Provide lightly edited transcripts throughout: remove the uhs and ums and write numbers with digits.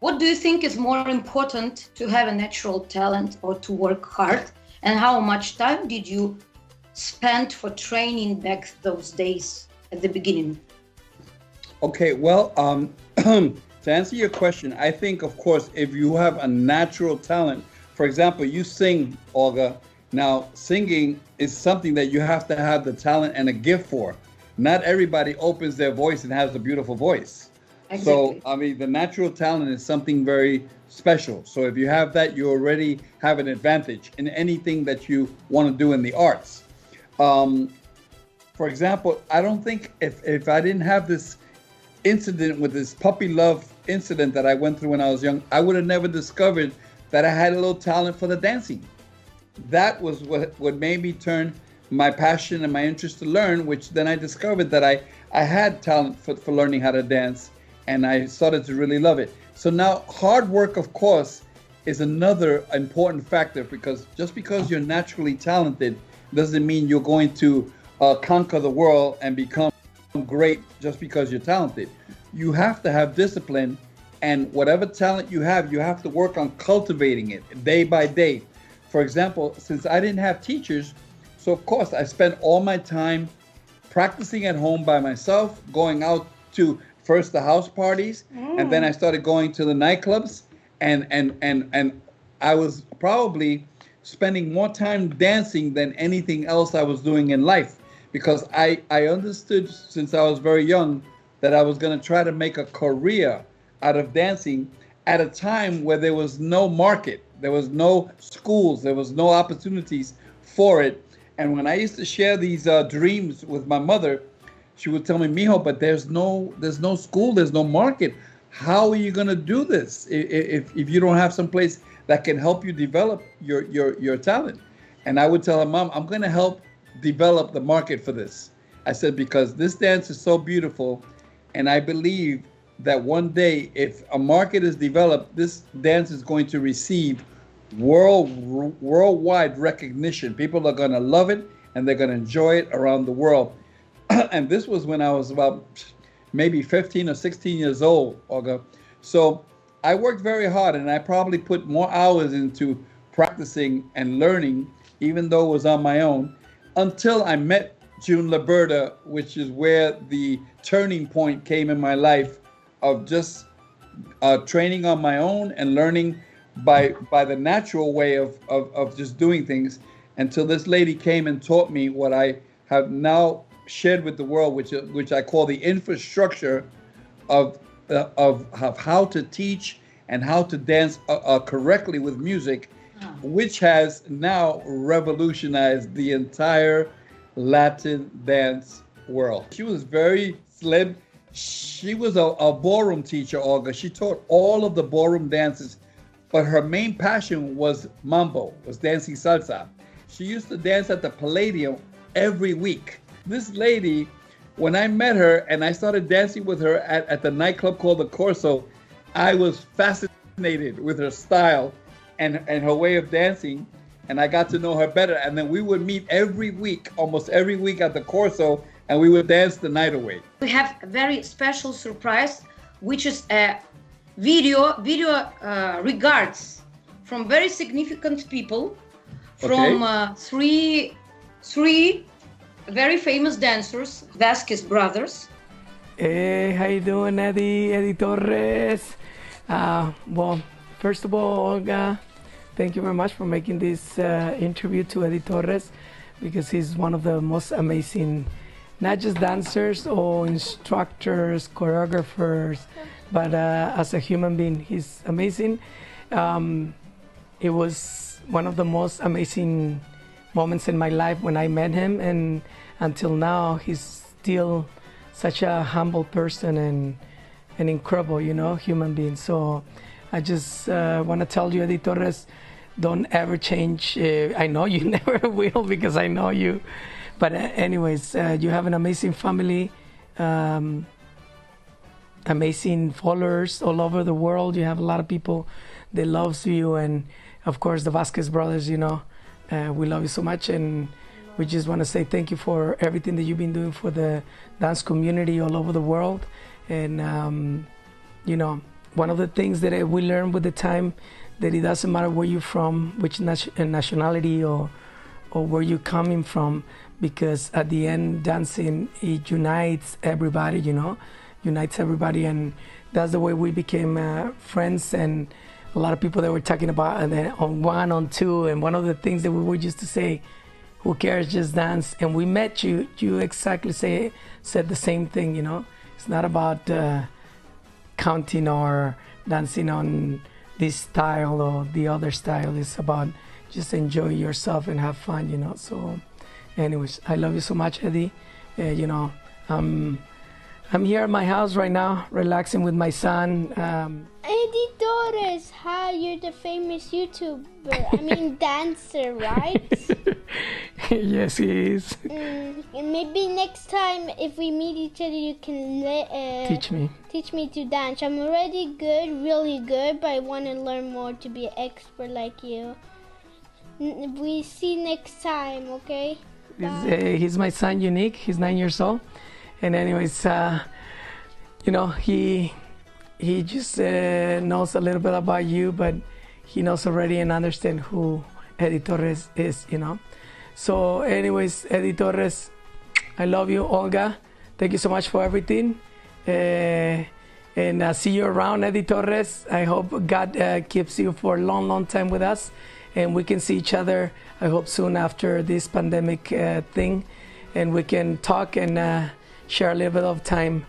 What do you think is more important, to have a natural talent or to work hard? And how much time did you spend for training back those days at the beginning? Okay, well, to answer your question, I think, of course, if you have a natural talent, for example, you sing, Olga. Now, singing is something that you have to have the talent and a gift for. Not everybody opens their voice and has a beautiful voice. Exactly. So, I mean, the natural talent is something very special. So if you have that, you already have an advantage in anything that you want to do in the arts. For example, I don't think if I didn't have this incident with this puppy love incident that I went through when I was young, I would have never discovered that I had a little talent for the dancing. That was what made me turn my passion and my interest to learn, which then I discovered that I had talent for learning how to dance, and I started to really love it. So now hard work, of course, is another important factor, because just because you're naturally talented doesn't mean you're going to conquer the world and become great just because you're talented. You have to have discipline, and whatever talent you have to work on cultivating it day by day. For example, since I didn't have teachers, so of course I spent all my time practicing at home by myself, going out to first the house parties, and then I started going to the nightclubs, and I was probably spending more time dancing than anything else I was doing in life, because I understood since I was very young that I was going to try to make a career out of dancing at a time where there was no market, there was no schools, there was no opportunities for it. And when I used to share these dreams with my mother, she would tell me, "Mijo, but there's no school, there's no market. How are you going to do this if you don't have some place that can help you develop your talent?" And I would tell her, "Mom, I'm going to help develop the market for this." I said, because this dance is so beautiful, and I believe that one day, if a market is developed, this dance is going to receive worldwide recognition. People are going to love it, and they're going to enjoy it around the world. And this was when I was about maybe 15 or 16 years old, Olga. So I worked very hard, and I probably put more hours into practicing and learning, even though it was on my own, until I met June Laberta, which is where the turning point came in my life of just training on my own and learning by the natural way of just doing things, until this lady came and taught me what I have now shared with the world, which I call the infrastructure of how to teach and how to dance correctly with music, which has now revolutionized the entire Latin dance world. She was very slim. She was a ballroom teacher, Olga. She taught all of the ballroom dances, but her main passion was mambo, was dancing salsa. She used to dance at the Palladium every week. This lady, when I met her and I started dancing with her at the nightclub called the Corso, I was fascinated with her style and her way of dancing, and I got to know her better. And then we would meet every week, almost every week at the Corso, and we would dance the night away. We have a very special surprise, which is a video regards from very significant people, from three very famous dancers, Vazquez brothers. Hey, how you doing, Eddie? Eddie Torres. Well, first of all, Olga, thank you very much for making this interview to Eddie Torres, because he's one of the most amazing, not just dancers or instructors, choreographers, but as a human being, he's amazing. It was one of the most amazing moments in my life when I met him, and until now, he's still such a humble person and an incredible, human being. So I just want to tell you, Eddie Torres, don't ever change. I know you never will, because I know you. But anyways, you have an amazing family, amazing followers all over the world. You have a lot of people that loves you, and of course the Vazquez brothers. We love you so much, and we just want to say thank you for everything that you've been doing for the dance community all over the world. And one of the things that we learned with the time, that it doesn't matter where you're from, which nationality or where you're coming from, because at the end, dancing, it unites everybody, unites everybody. And that's the way we became friends. And a lot of people that were talking about on one, on two, and one of the things that we were used to say, who cares, just dance. And we met you exactly said the same thing, It's not about counting or dancing on this style or the other style. It's about just enjoy yourself and have fun, So anyways, I love you so much, Eddie. I'm here at my house right now, relaxing with my son. Eddie Torres, hi, you're the famous YouTuber, dancer, right? Yes, he is. And maybe next time, if we meet each other, you can teach me to dance. I'm already good, really good, but I want to learn more to be an expert like you. We see next time, okay? He's my son, Unique. He's 9 years old. And anyways, he just knows a little bit about you, but he knows already and understands who Eddie Torres is, So anyways, Eddie Torres, I love you. Olga, thank you so much for everything. And I'll see you around, Eddie Torres. I hope God keeps you for a long, long time with us. And we can see each other, I hope, soon after this pandemic thing. And we can talk and share a little bit of time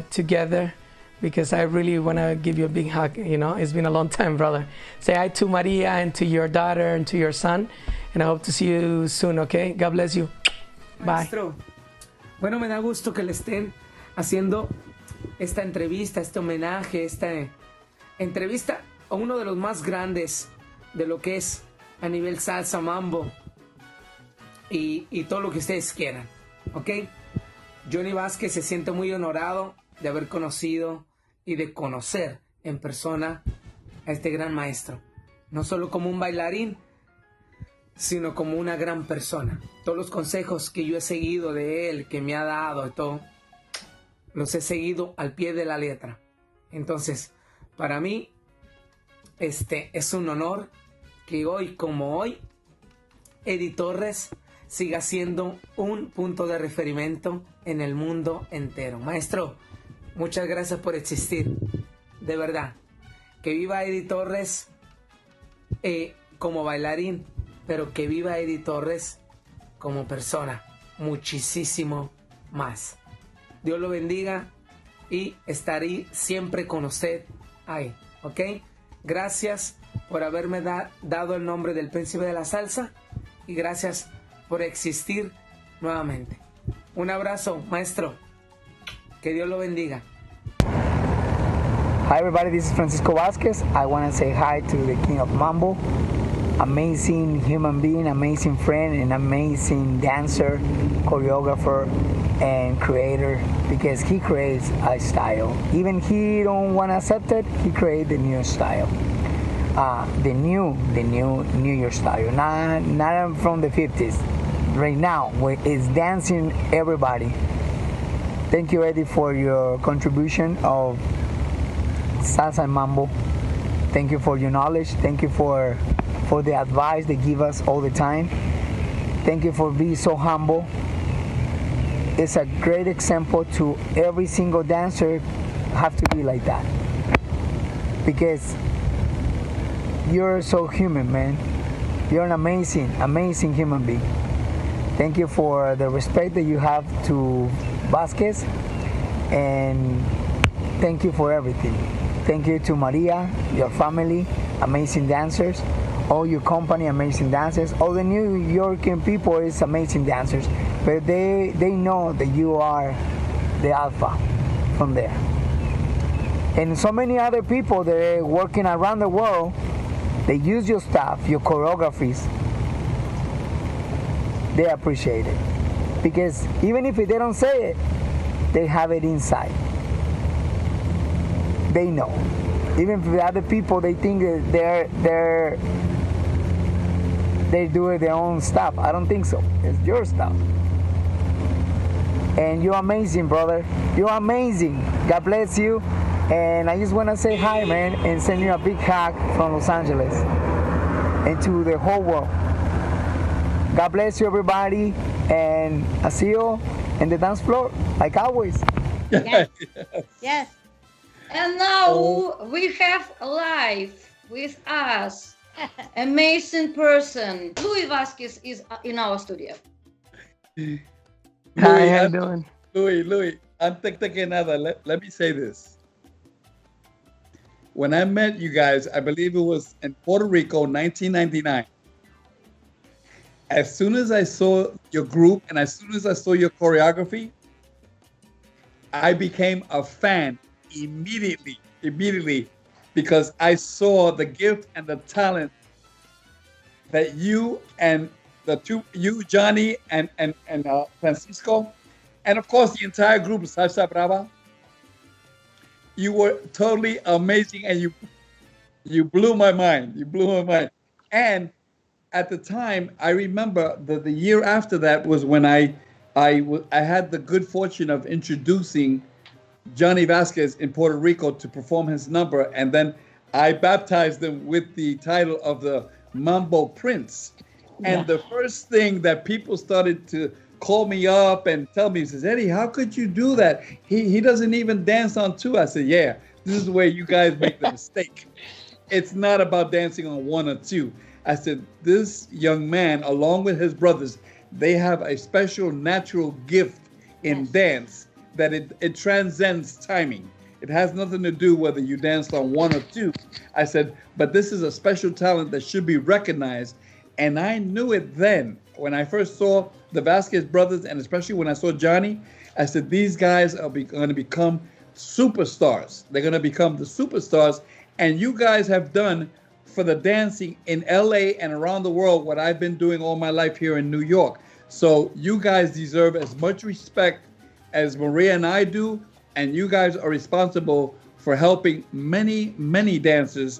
together, because I really want to give you a big hug. It's been a long time, brother. Say hi to Maria and to your daughter and to your son. And I hope to see you soon, okay? God bless you. Bye. Maestro, bueno, me da gusto que le estén haciendo esta entrevista, este homenaje, esta entrevista a uno de los más grandes de lo que es a nivel salsa, mambo y todo lo que ustedes quieran, ¿ok? Johnny Vazquez se siente muy honorado de haber conocido y de conocer en persona a este gran maestro, no solo como un bailarín, sino como una gran persona. Todos los consejos que yo he seguido de él, que me ha dado y todo, los he seguido al pie de la letra. Entonces, para mí, es un honor que hoy como hoy, Eddie Torres siga siendo un punto de referimiento en el mundo entero. Maestro, muchas gracias por existir, de verdad. Que viva Eddie Torres como bailarín, pero que viva Eddie Torres como persona, muchísimo más. Dios lo bendiga y estaré siempre con usted ahí, ¿ok? Gracias por haberme dado el nombre del príncipe de la salsa y gracias por existir nuevamente. Un abrazo, maestro. Que Dios lo bendiga. Hi everybody, this is Francisco Vazquez. I want to say hi to the King of Mambo. Amazing human being, amazing friend, and amazing dancer, choreographer, and creator, because he creates a style. Even he don't want to accept it, he creates the new style. The new New Year style, not from the 50s. Right now, it's dancing everybody. Thank you, Eddie, for your contribution of salsa and mambo. Thank you for your knowledge. Thank you for the advice they give us all the time. Thank you for being so humble. It's a great example to every single dancer have to be like that, because you're so human, man. You're an amazing human being. Thank you for the respect that you have to Vazquez, and thank you for everything. Thank you to Maria, your family, amazing dancers, all your company, amazing dancers. All the New Yorker people is amazing dancers, but they know that you are the alpha from there. And so many other people that are working around the world, they use your stuff, your choreographies. They appreciate it, because even if they don't say it, they have it inside. They know. Even if the other people, they think that they do their own stuff. I don't think so. It's your stuff. And you're amazing, brother. You're amazing. God bless you. And I just want to say hi, man, and send you a big hug from Los Angeles and to the whole world. God bless you, everybody, and I'll see you in the dance floor, like always. Yes. Yes. And now we have live with us amazing person. Luis Vazquez is in our studio. Hi, how you doing? Louis, antes que nada, let me say this. When I met you guys, I believe it was in Puerto Rico, 1999. As soon as I saw your group and as soon as I saw your choreography, I became a fan immediately, because I saw the gift and the talent that you and you, Johnny, and Francisco, and of course the entire group, Salsa Brava, you were totally amazing, and you blew my mind. You blew my mind. And at the time, I remember the year after that was when I had the good fortune of introducing Johnny Vazquez in Puerto Rico to perform his number, and then I baptized him with the title of the Mambo Prince. And the first thing that people started to call me up and tell me, he says, Eddie, how could you do that? He doesn't even dance on two. I said, yeah, this is where you guys make the mistake. It's not about dancing on one or two. I said, this young man, along with his brothers, they have a special natural gift in dance that it transcends timing. It has nothing to do whether you danced on one or two. I said, but this is a special talent that should be recognized. And I knew it then when I first saw the Vazquez brothers, and especially when I saw Johnny. I said, these guys are going to become superstars. They're going to become the superstars. And you guys have done for the dancing in LA and around the world what I've been doing all my life here in New York. So you guys deserve as much respect as Maria and I do, and you guys are responsible for helping many, many dancers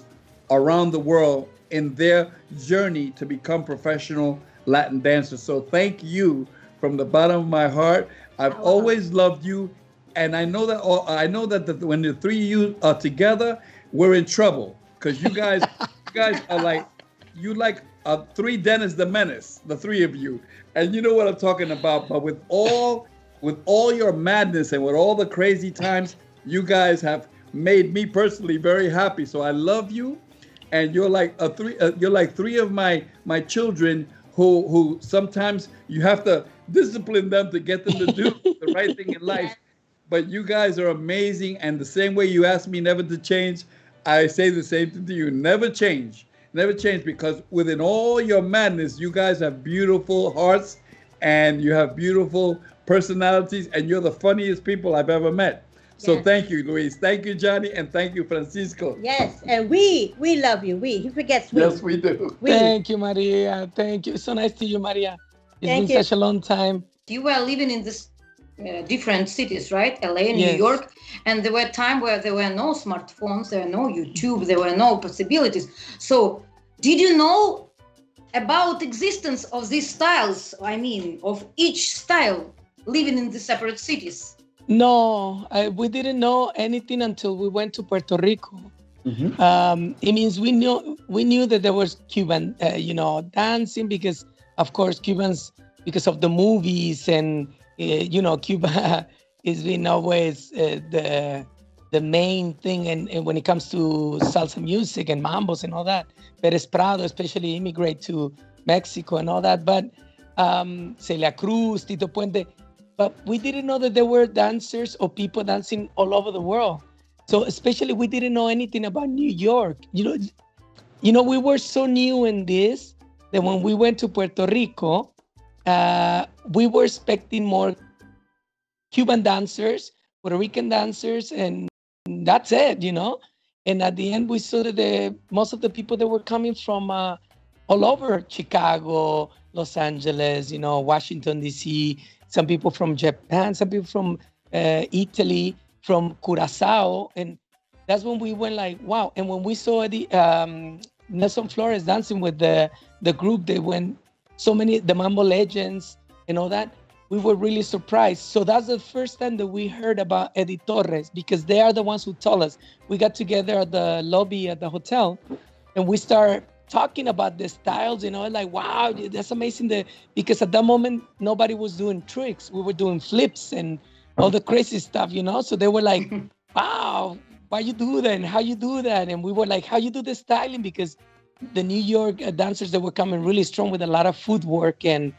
around the world in their journey to become professional Latin dancers. So thank you from the bottom of my heart. I've always loved you, and I know that when the three of you are together, we're in trouble, because you guys are like three Dennis the Menace, the three of you, and you know what I'm talking about. But with all your madness and with all the crazy times, you guys have made me personally very happy. So I love you, and you're like three of my children who sometimes you have to discipline them to get them to do the right thing in life. But you guys are amazing, and the same way you asked me never to change, I say the same thing to you. Never change. Never change, because within all your madness, you guys have beautiful hearts and you have beautiful personalities, and you're the funniest people I've ever met. So thank you, Luis. Thank you, Johnny, and thank you, Francisco. Yes, and we love you. He forgets we. Yes, we do. Thank you, Maria. Thank you. So nice to you, Maria. It's been such a long time. You were living in this different cities, right? LA, New York, and there were times where there were no smartphones, there were no YouTube, there were no possibilities. So did you know about existence of these styles? I mean, of each style living in the separate cities? No, we didn't know anything until we went to Puerto Rico. It means we knew that there was Cuban, dancing, because of course Cubans, because of the movies, and Cuba has been always the main thing, and when it comes to salsa music and mambos and all that. Perez Prado especially immigrate to Mexico and all that, but Celia Cruz, Tito Puente. But we didn't know that there were dancers or people dancing all over the world. So especially we didn't know anything about New York. We were so new in this that when we went to Puerto Rico, we were expecting more Cuban dancers, Puerto Rican dancers, and that's it, And at the end, we saw that most of the people that were coming from all over Chicago, Los Angeles, Washington, D.C., some people from Japan, some people from Italy, from Curacao. And that's when we went like, wow. And when we saw Nelson Flores dancing with the group, they went, so many, the Mambo legends and all that, we were really surprised. So that's the first time that we heard about Eddie Torres, because they are the ones who told us. We got together at the lobby at the hotel, and we started talking about the styles, like, wow, that's amazing. Because at that moment, nobody was doing tricks. We were doing flips and all the crazy stuff, So they were like, wow, why you do that and how you do that? And we were like, how you do the styling? Because the New York dancers, they were coming really strong with a lot of footwork, and,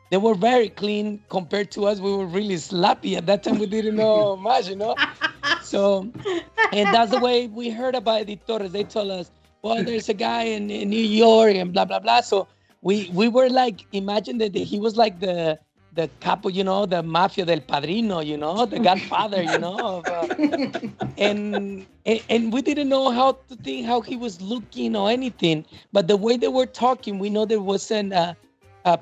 they were very clean compared to us. We were really sloppy. At that time, we didn't know much, So, and that's the way we heard about Eddie Torres. They told us, well, there's a guy in New York and blah, blah, blah. So we were like, imagine that he was like the capo, the mafia del padrino, the godfather, and we didn't know how to think, how he was looking or anything. But the way they were talking, we know there wasn't a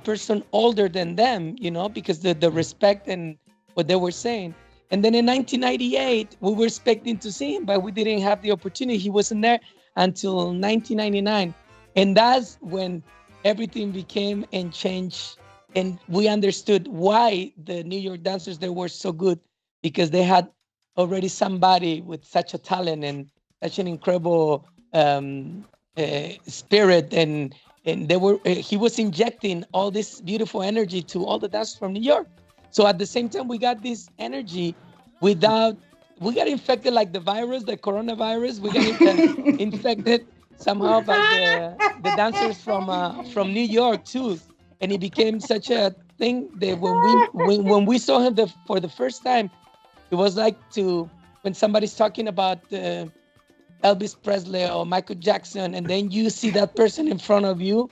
person older than them, because the respect and what they were saying. And then in 1998, we were expecting to see him, but we didn't have the opportunity. He wasn't there until 1999. And that's when everything became and changed. And we understood why the New York dancers, they were so good, because they had already somebody with such a talent and such an incredible spirit. And they were, he was injecting all this beautiful energy to all the dancers from New York. So at the same time, we got this energy we got infected like the virus, the coronavirus. We got infected somehow by the dancers from New York too. And it became such a thing that when we saw him for the first time, it was like when somebody's talking about Elvis Presley or Michael Jackson, and then you see that person in front of you,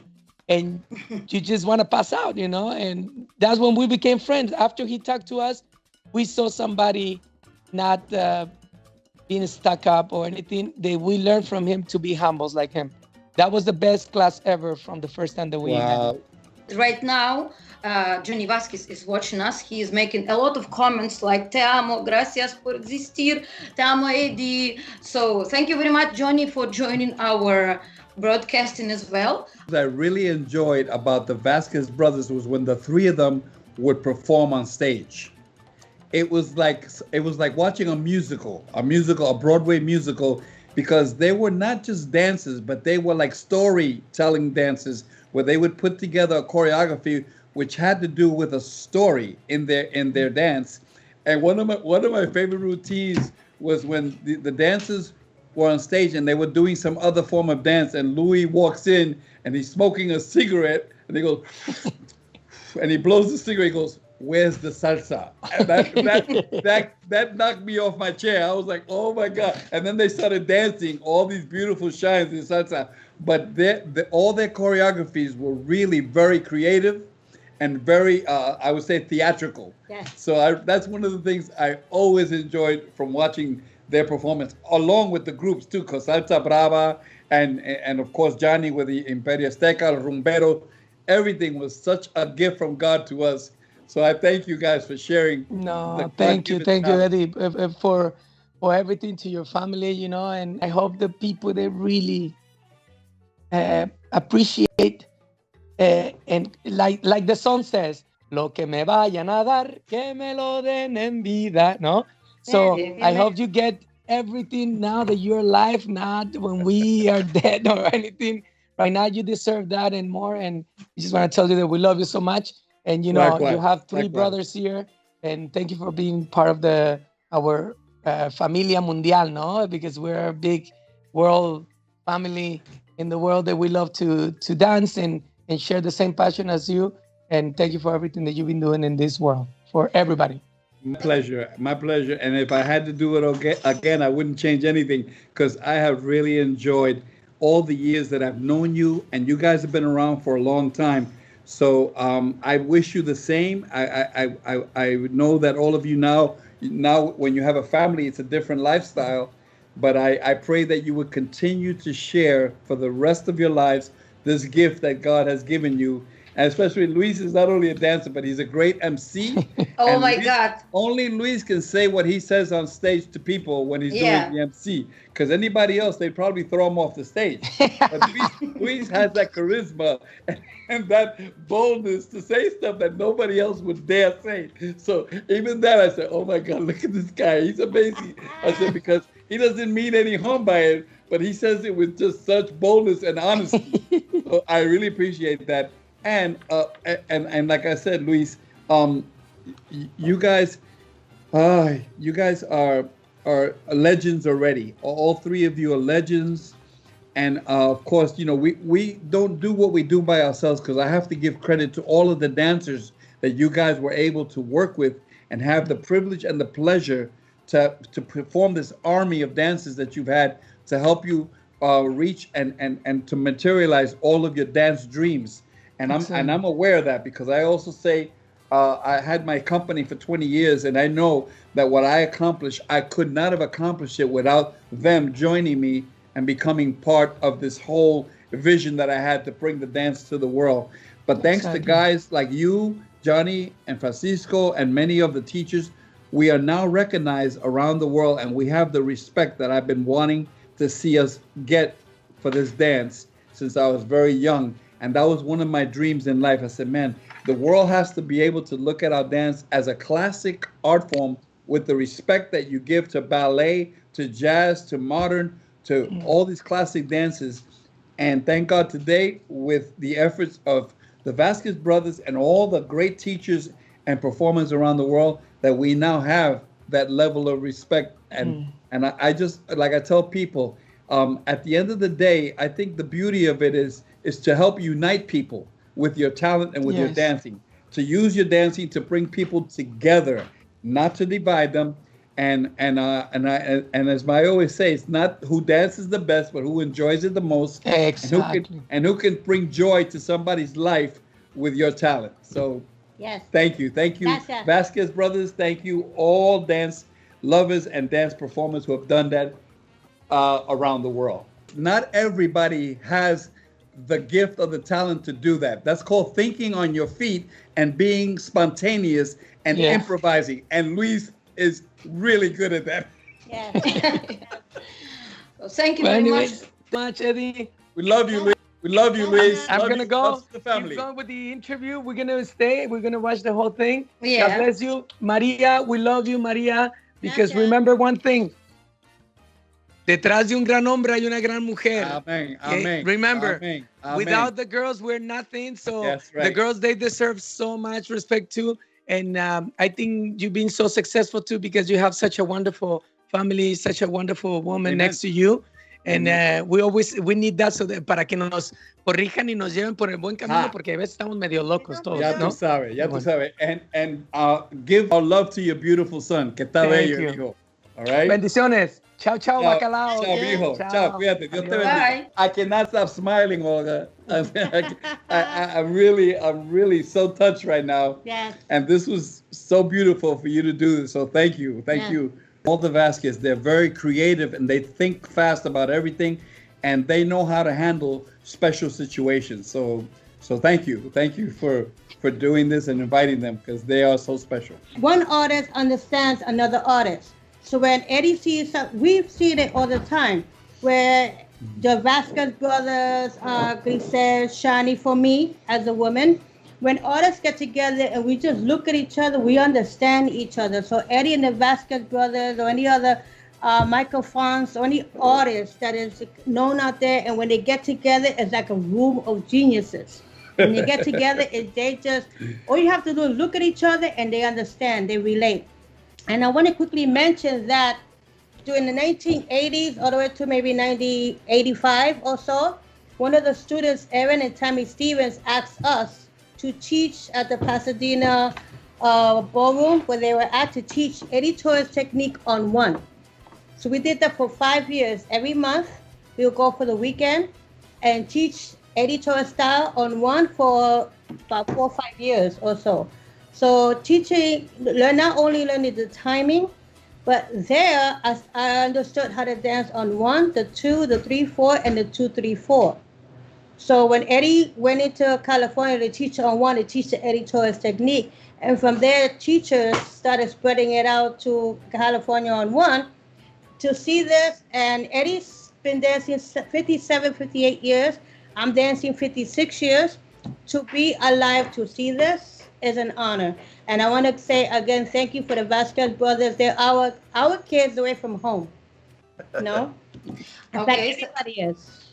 and you just want to pass out, And that's when we became friends. After he talked to us, we saw somebody not being stuck up or anything. We learned from him to be humble like him. That was the best class ever from the first time that we had. Right now, Johnny Vazquez is watching us. He is making a lot of comments like "Te amo, gracias por existir, te amo, Eddie." So thank you very much, Johnny, for joining our broadcasting as well. What I really enjoyed about the Vazquez brothers was when the three of them would perform on stage. It was like watching a Broadway musical, because they were not just dancers, but they were like storytelling dancers, where they would put together a choreography which had to do with a story in their dance. And one of my favorite routines was when the dancers were on stage and they were doing some other form of dance, and Louis walks in and he's smoking a cigarette, and he goes and he blows the cigarette. He goes, "Where's the salsa?" And that knocked me off my chair. I was like, "Oh my God!" And then they started dancing all these beautiful shines in salsa. But all their choreographies were really very creative and very, I would say, theatrical. Yes. So that's one of the things I always enjoyed from watching their performance, along with the groups too, because Salsa Brava and of course Johnny with the Imperio Azteca, Rumbero, everything was such a gift from God to us. So I thank you guys for sharing. No, thank you, Eddie, for everything to your family, and I hope the people, they really appreciate, and like the song says, lo que me vayan a dar, que me lo den en vida, no? So I hope you get everything now that you're alive, not when we are dead or anything. Right now, you deserve that and more. And we just want to tell you that we love you so much. And, Likewise. You have three brothers here. And thank you for being part of our Familia Mundial, no? Because we're a big world family in the world that we love to dance and share the same passion as you. And thank you for everything that you've been doing in this world for everybody. My pleasure. And if I had to do it again, I wouldn't change anything, because I have really enjoyed all the years that I've known you, and you guys have been around for a long time. So I wish you the same. I know that all of you now when you have a family, it's a different lifestyle. But I pray that you would continue to share for the rest of your lives this gift that God has given you, And especially Luis is not only a dancer, but he's a great MC. Oh my God. Only Luis can say what he says on stage to people when he's doing the MC. Because anybody else, they'd probably throw him off the stage. But Luis has that charisma and that boldness to say stuff that nobody else would dare say. So even that, I said, oh my God, look at this guy. He's amazing. I said, because he doesn't mean any harm by it, but he says it with just such boldness and honesty. So I really appreciate that. And like I said, Luis, you guys are legends already. All three of you are legends. And of course, you know, we don't do what we do by ourselves, because I have to give credit to all of the dancers that you guys were able to work with and have the privilege and the pleasure to perform this army of dances that you've had to help you reach and to materialize all of your dance dreams. And I'm aware of that, because I also say I had my company for 20 years, and I know that what I accomplished, I could not have accomplished it without them joining me and becoming part of this whole vision that I had to bring the dance to the world. But thanks to guys like you, Johnny, and Francisco, and many of the teachers, we are now recognized around the world, and we have the respect that I've been wanting to see us get for this dance since I was very young. And that was one of my dreams in life. I said, man, the world has to be able to look at our dance as a classic art form with the respect that you give to ballet, to jazz, to modern, to all these classic dances. And thank God today, with the efforts of the Vazquez brothers and all the great teachers and performers around the world, that we now have that level of respect. And I just, like I tell people, at the end of the day, I think the beauty of it is to help unite people with your talent and with your dancing, to use your dancing to bring people together, not to divide them. And as I always say, it's not who dances the best, but who enjoys it the most. Exactly. And who can bring joy to somebody's life with your talent. So thank you. Gracias. Vazquez brothers, thank you, all dance lovers and dance performers who have done that around the world. Not everybody has the gift or the talent to do that. That's called thinking on your feet and being spontaneous and improvising. And Luis is really good at that. Well, thank you very much, Eddie. We love you, Luis. We love you, Luis. I'm going to go. Keep going with the interview. We're going to stay. We're going to watch the whole thing. God bless you. Maria, we love you, Maria. Because remember one thing. Detrás de un gran hombre hay una gran mujer. Amen. Okay? Amen. Remember, Amen. without the girls, we're nothing. So the girls, they deserve so much respect too. And I think you've been so successful too, because you have such a wonderful family, such a wonderful woman next to you. And we need that so that, para que nos corrijan y nos lleven por el buen camino, porque a veces estamos medio locos todos, ¿no? tú sabes. And give our love to your beautiful son, que está bello, hijo. All right? Bendiciones. Chao, bacalao. Chao, hijo. Chao, cuídate. Dios te bendiga. I cannot stop smiling, Olga. I'm really so touched right now. Yes. And this was so beautiful for you to do this. So thank you. Thank you. All the Vazquez, they're very creative and they think fast about everything, and they know how to handle special situations. So thank you. Thank you for doing this and inviting them, because they are so special. One artist understands another artist. So when Eddie sees we've seen it all the time, where the Vazquez brothers, Grisel, Shani, for me as a woman, when artists get together and we just look at each other, we understand each other. So Eddie and the Vazquez brothers, or any other Michael Fons, or any artist that is known out there, and when they get together, it's like a room of geniuses. When they get together, they just, all you have to do is look at each other and they understand, they relate. And I want to quickly mention that during the 1980s, all the way to maybe 1985 or so, one of the students, Aaron and Tammy Stevens, asked us to teach at the Pasadena ballroom, where they were asked to teach Eddie Torres technique on one. So we did that for 5 years. Every month, we would go for the weekend and teach Eddie Torres style on one for about 4 or 5 years or so. So teaching, not only learning the timing, but there I understood how to dance on 1, the 2, the 3, 4, and the 2, 3, 4. So when Eddie went into California, the teacher on one to teach the Eddie Torres technique. And from there, teachers started spreading it out to California on one to see this. And Eddie's been dancing 57, 58 years. I'm dancing 56 years. To be alive to see this is an honor. And I want to say again, thank you for the Vazquez brothers. They're our kids away from home. No? Okay, Like everybody is.